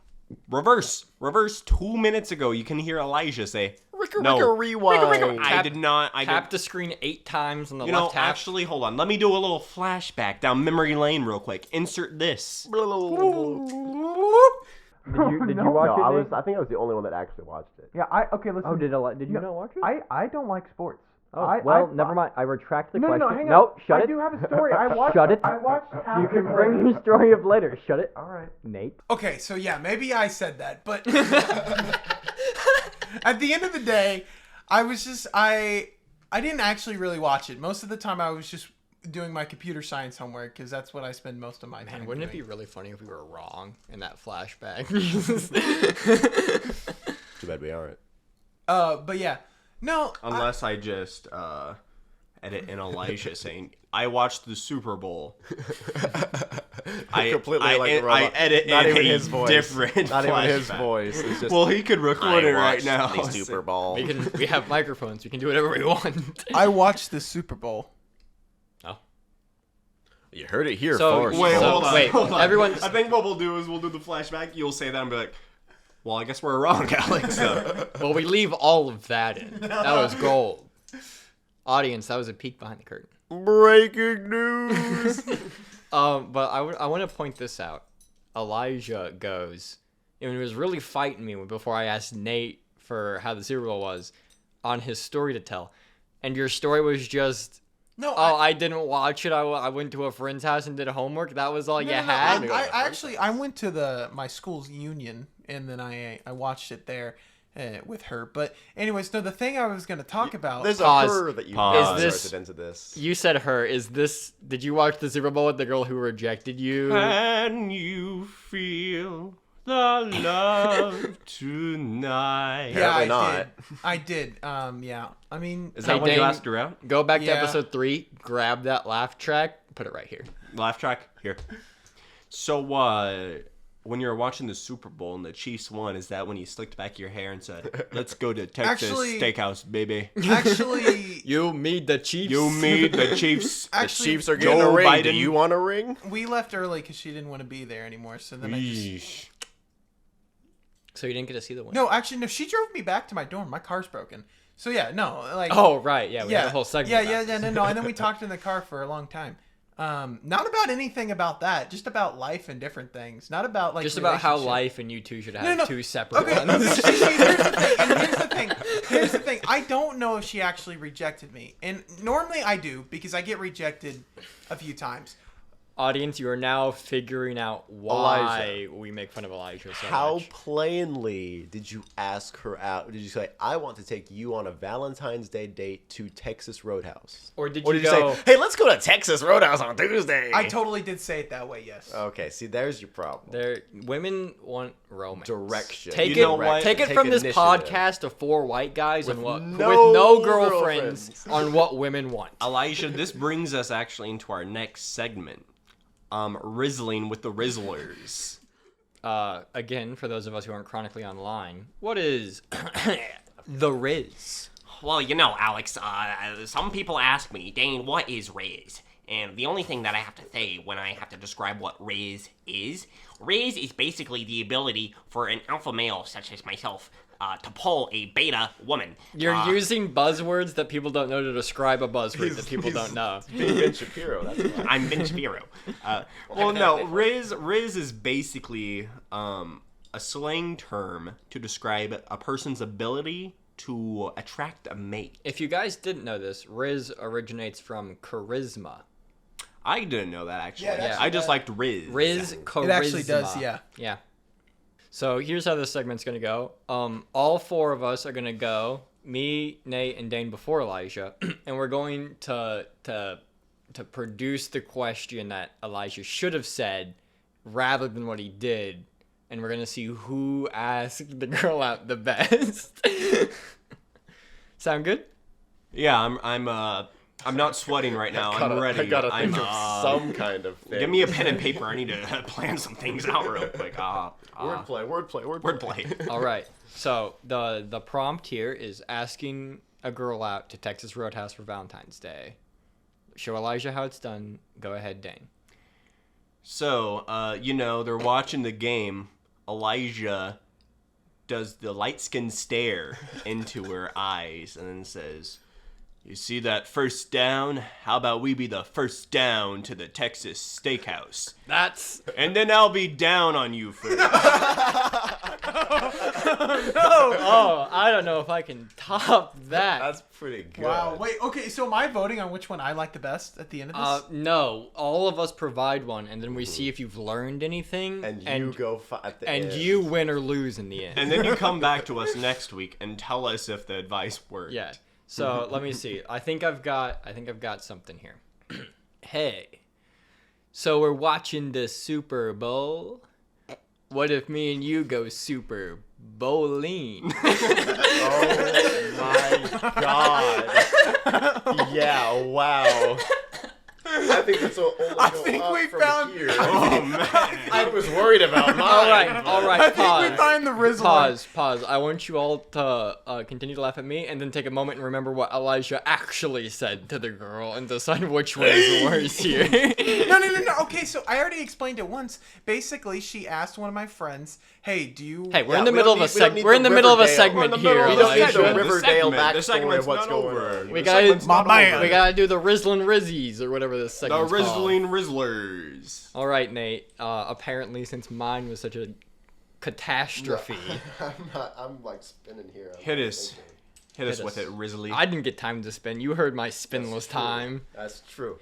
reverse. 2 minutes ago, you can hear Elijah say, "No, rewind. I did not. I Tap did." the screen 8 times on the You know, left half. actually, hold on. Let me do a little flashback down memory lane real quick. Insert this. Did you watch No, I think I was the only one that actually watched it. Yeah. Okay. Listen. Did you not watch it? I don't like sports. never mind. I retract the No, question. hang on. Nope, shut I it. do have a story. I watched. Shut it. I watched. Half You of can the- bring your story up later. Shut it. All right. Nate. Okay, so yeah, maybe I said that, but at the end of the day, I was just I didn't actually really watch it. Most of the time, I was just doing my computer science homework because that's what I spend most of my time. Man, wouldn't it be doing. really funny if we were wrong in that flashback? Too bad we aren't. But yeah, no. Unless I just edit in Elijah saying, "I watched the Super Bowl." I Completely like a I robot. edit Not in even a his voice. different Not even his flashback. voice. It's just. Well, he could record it right now. The Super Bowl. we have microphones. We can do whatever we want. I watched the Super Bowl. You heard it here So- first. Wait, So, hold on. wait, hold on. everyone's- I think what we'll do is we'll do the flashback. You'll say that and be like, "Well, I guess we're wrong, Alex." Well, we leave all of that in. That was gold. Audience, that was a peek behind the curtain. Breaking news. But I want to point this out. Elijah goes, and he was really fighting me before I asked Nate for how the Super Bowl was on his story to tell. And your story was just, No, I didn't watch it. I went to a friend's house and did homework. That was all you had? I went to my school's union, and then I watched it there with her. But anyways, no, the thing I was going to talk about. There's Pause. a her that you Pause. inserted into this. You said her. Did you watch the Super Bowl with the girl who rejected you? Can you feel the love tonight? Yeah, Apparently not. I did. Yeah. I mean, Is Hey, that when you Dane, asked her out? Go back to Yeah. episode 3, grab that laugh track, put it right here. Laugh track here. So, when you were watching the Super Bowl and the Chiefs won, is that when you slicked back your hair and said, "Let's go to Texas Actually- Steakhouse, baby"? actually, You meet the Chiefs. You meet the Chiefs. The actually, Chiefs are getting Joe a ring. Do Biden. you want a ring? we left early because she didn't want to be there anymore. So then I just. Yeesh. So you didn't get to see the win. No, actually, no. She drove me back to my dorm. My car's broken. So yeah, no, like. Oh right, yeah, we had a whole segment. Yeah, about no. And then we talked in the car for a long time. Not about anything about that. Just about life and different things. Not about like. Just about how relationship. life and you two should have No. two separate Okay. ones. See, here's the thing. And here's the thing. I don't know if she actually rejected me, and normally I do because I get rejected a few times. Audience, you are now figuring out why we make fun of Elijah so How much. plainly did you ask her out? Did you say, "I want to take you on a Valentine's Day date to Texas Roadhouse"? Or did Or you did you go? say, "Hey, let's go to Texas Roadhouse on Tuesday"? I totally did say it that way. Yes. Okay, see, there's your problem. Women want romance. Direction. Take You it. know what? Take it Take from this initiative. podcast of 4 white guys With and with no no girlfriends girlfriends. on what women want. Elijah, this brings us actually into our next segment. Rizzling with the Rizzlers. Again, for those of us who aren't chronically online, what is the Rizz? Well, you know, Alex, some people ask me, Dane, what is Rizz? And the only thing that I have to say when I have to describe what Rizz is basically the ability for an alpha male such as myself to pull a beta woman. You're using buzzwords that people don't know to describe a buzzword that people don't know. Being Ben Shapiro, that's why. I'm Ben Shapiro. Well, no, Rizz is basically a slang term to describe a person's ability to attract a mate. If you guys didn't know this, Rizz originates from charisma. I didn't know that actually. Yeah, it actually I just does. liked Rizz. Charisma. It actually does. Yeah. Yeah. So here's how this segment's gonna go. All 4 of us are gonna go. Me, Nate, and Dane before Elijah, and we're going to produce the question that Elijah should have said rather than what he did, and we're gonna see who asked the girl out the best. Sound good? Yeah, I'm not sweating right now. I'm ready. I gotta I'm, think of some kind of thing. Give me a pen and paper. I need to plan some things out real quick. Wordplay. All right. So the prompt here is asking a girl out to Texas Roadhouse for Valentine's Day. Show Elijah how it's done. Go ahead, Dane. So, they're watching the game. Elijah does the light skin stare into her eyes and then says, "You see that first down? How about we be the first down to the Texas Steakhouse? That's And then I'll be down on you first." oh, I don't know if I can top that. That's pretty good. Wow. Wait. Okay. So am I voting on which one I like the best at the end of this? No, all of us provide one, and then we see if you've learned anything, And you go at the and end. you win or lose in the end. And then you come back to us next week and tell us if the advice worked. Yeah. So let me see. I think I've got something here. Hey, so we're watching the Super Bowl. What if me and you go Super Bowling? Oh my god. Yeah, wow. I think this will only I go think up we from found- here. Oh, man. I was worried about mine. all right. I think we find the Rizzler. Pause. I want you all to continue to laugh at me, and then take a moment and remember what Elijah actually said to the girl, and decide which one is worse here. No. Okay, so I already explained it once. Basically, she asked one of my friends, "Hey, do you?" Hey, we're Yeah, in the we middle don't of a need- we don't segment. need We're in the the middle of a Riverdale. segment We're in the here. middle of the Elijah. segment. The Riverdale segment- the backstory segment's of what's not going over. on. We The gotta, segment's not over. we gotta do the Rizzlin' Rizzies or whatever this The segment's called. Rizzling Rizzlers. All right, Nate. Apparently, since mine was such a catastrophe. I'm like spinning here. Hit us. Hit us Hit with us. it, Rizzly. I didn't get time to spin. You heard my spinless time. That's true.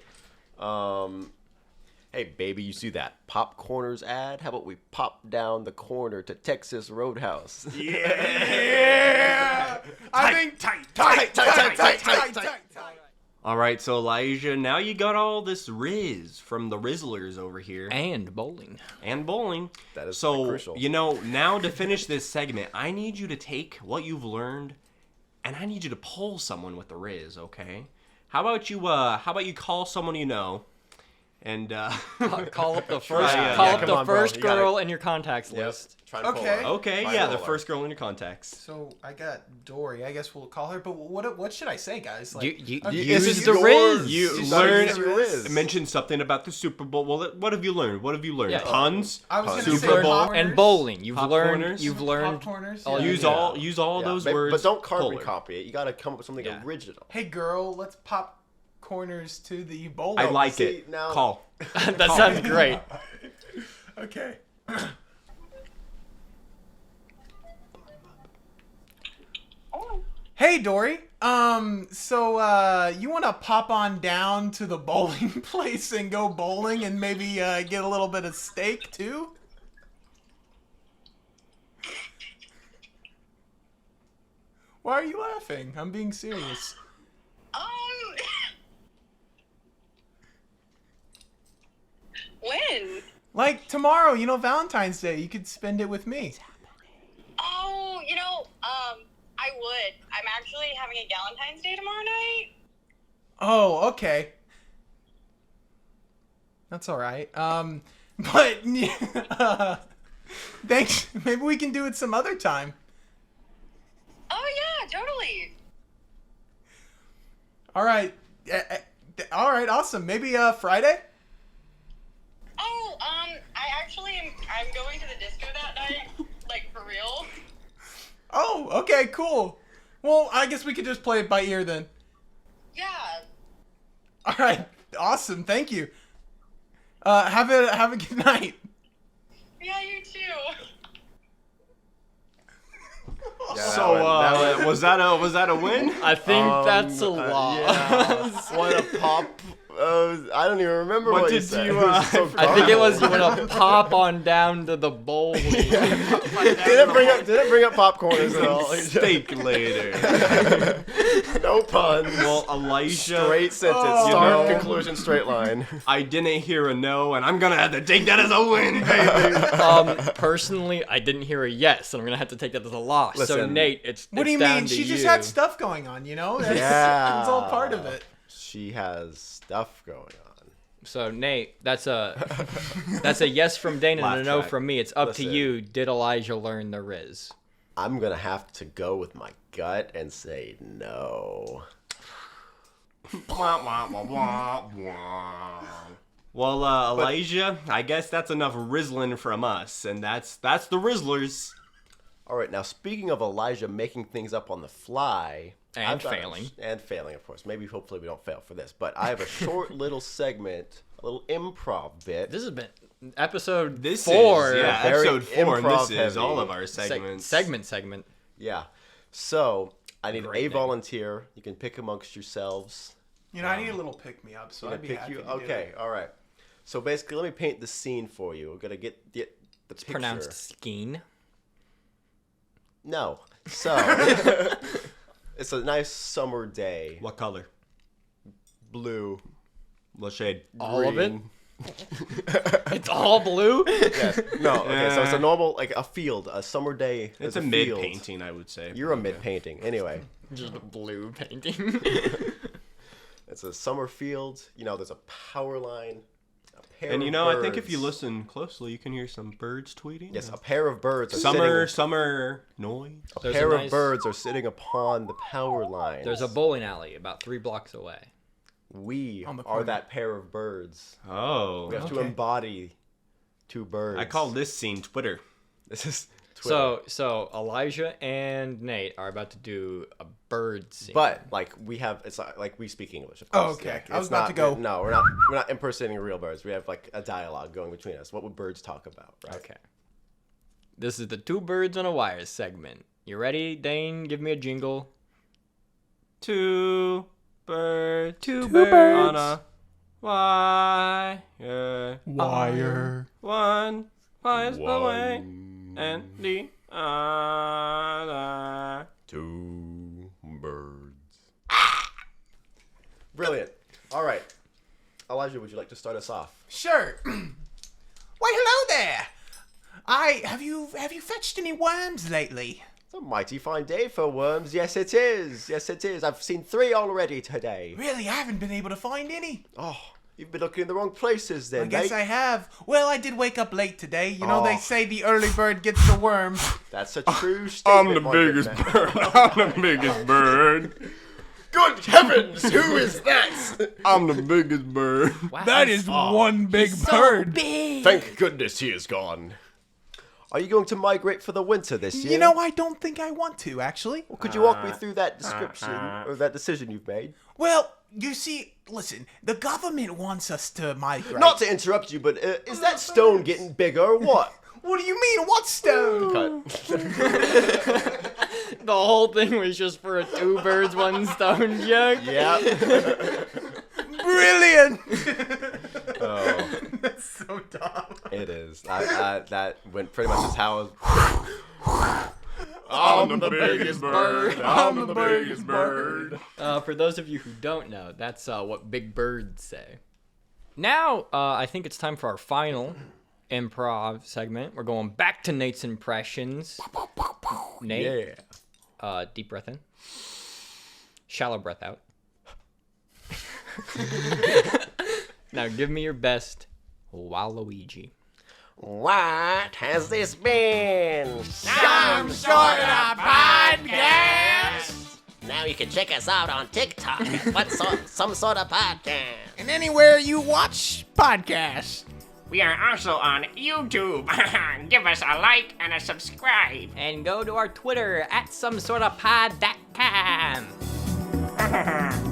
Hey, baby, you see that Popcorners ad? How about we pop down the corner to Texas Roadhouse? Yeah. I think tight. All right, so Elijah, now you got all this Rizz from the Rizzlers over here. And bowling. And bowling. That is so, crucial. Now to finish this segment, I need you to take what you've learned and I need you to pull someone with the Rizz, okay? How about you call someone you know and Call up the first, Yeah, call yeah, up come the on, bro. first You gotta- girl in your contacts list. Try to pull Okay. her. okay, Try yeah, to the pull her. first girl in your contacts. So I got Dory. I guess we'll call her. But what should I say, guys? Like, You okay, use This is the yours. Rizz. You She's learn- not using Rizz. Mention something about the Super Bowl. Well, what have you learned? What have you learned? Yeah. Puns? I was gonna Super say Bowl popcorners. And bowling. You've Popcorners. learned. You've learned. Popcorners, all yeah. you Use need. all Yeah, those but, words. But don't pull carbon her. copy it. You got to come up with something Yeah. original. Hey, girl, let's pop corners to the bowling. I like see, it. now- Call. That sounds great. Okay. Hey, Dory. So you want to pop on down to the bowling place and go bowling and maybe get a little bit of steak too? Why are you laughing? I'm being serious. When? Like tomorrow, Valentine's Day. You could spend it with me. Oh, I would. I'm actually having a Valentine's Day tomorrow night. Oh, okay. That's all right. But thanks. Maybe we can do it some other time. Oh yeah, totally. All right. All right. Awesome. Maybe Friday. Oh, I'm going to the disco that night, like for real. Oh, okay. Cool. Well, I guess we could just play it by ear then. Yeah. All right. Awesome. Thank you. Have a good night. Yeah, you too. Yeah, So that was that a win? I think that's a lot. Yeah. What a pop. I don't even remember What what, you did said. you, It was so I think it was you garbled. want to pop on down to the bowling. Did it bring up popcorners at all? Steak later. No puns. Well, Elijah, Straight sentence. Oh. Start, You know- conclusion, straight line. I didn't hear a no, and I'm gonna have to take that as a win, baby. Personally, I didn't hear a yes, and I'm gonna have to take that as a loss. So Listen. Nate, it's What do you down mean? to She just you. had stuff going on. That's, Yeah. it's all part of it. She has stuff going on. So Nate, that's a yes from Dane and Laugh a no track. from me. It's up Listen. to you. Did Elijah learn the Rizz? I'm going to have to go with my gut and say no. Well, Elijah, I guess that's enough rizzling from us, and that's the Rizzlers. All right, now speaking of Elijah making things up on the fly. And I've got failing. And failing, of course. Maybe, hopefully, we don't fail for this. But I have a short little segment, a little improv bit. This has been episode This 4. is yeah, Very episode 4, and this improv is heavy. all of our Segment. segments. Segment. Yeah. So, I need Great a name. volunteer. You can pick amongst yourselves. I need a little pick me up, so I'm I'd gonna be pick happy you. to do Okay, it. all right. So, basically, let me paint the scene for you. We're going to get the picture. Pronounced skeen. No. So, it's a nice summer day. What color? Blue. What shade? All of it? green. It's all blue. Yes. No. Okay. So it's a normal, like a field, a summer day. It's there's a mid field. painting, I would say. You're a mid painting. Anyway, Just a blue painting. it's a summer field. There's a power line. A pair And of I think if birds. you listen closely, you can hear some birds tweeting. Yes, a pair of birds are Summer noise. sitting. A There's a pair nice- of birds are sitting upon the power line. There's a bowling alley about 3 blocks away. We On the are corner. that pair of birds. Oh. We have to Okay. embody 2 birds. I call this scene Twitter. This is Twitter. So Elijah and Nate are about to do a bird scene. But it's not, like we speak English. Of Oh, course. okay. Yeah, I was it's about not- to go. No, we're not impersonating real birds. We have like a dialogue going between us. What would birds talk about? Right. Okay. This is the Two Birds on a Wire segment. You ready, Dane? Give me a jingle. Two birds birds on a wire. One flies away, and the other. Two birds. Brilliant. All right. Elijah, would you like to start us off? Sure. Why, hello there. Have you fetched any worms lately? It's a mighty fine day for worms. Yes, it is. Yes, it is. I've seen 3 already today. Really, I haven't been able to find any. Oh, you've been looking in the wrong places then, I guess mate. I have. Well, I did wake up late today. You know, Oh. they say the early bird gets the worm. That's a true statement. my good man. bird. I'm the biggest bird. Good heavens, who is that? I'm the biggest bird. Wow. That is one big bird. big. Thank goodness he is gone. Are you going to migrate for the winter this year? You know, I don't think I want to, actually. Well, could you walk me through that description or that decision you've made? Well, you see, listen, the government wants us to migrate. Not to interrupt you, but is that stone getting bigger or what? What do you mean? What stone? Cut. The whole thing was just for a two birds, one stone joke. Yeah. Brilliant! Oh, That's so dumb. it is. That went pretty much as how. I'm the biggest bird. I'm the biggest bird. For those of you who don't know, that's what big birds say. Now, I think it's time for our final improv segment. We're going back to Nate's impressions. Nate, deep breath in. Shallow breath out. Now give me your best Waluigi. What has this been? Some sort of podcast. Now you can check us out on TikTok. What's some sort of podcast? And anywhere you watch podcasts. We are also on YouTube. Give us a like and a subscribe. And go to our Twitter at somesortapod.com.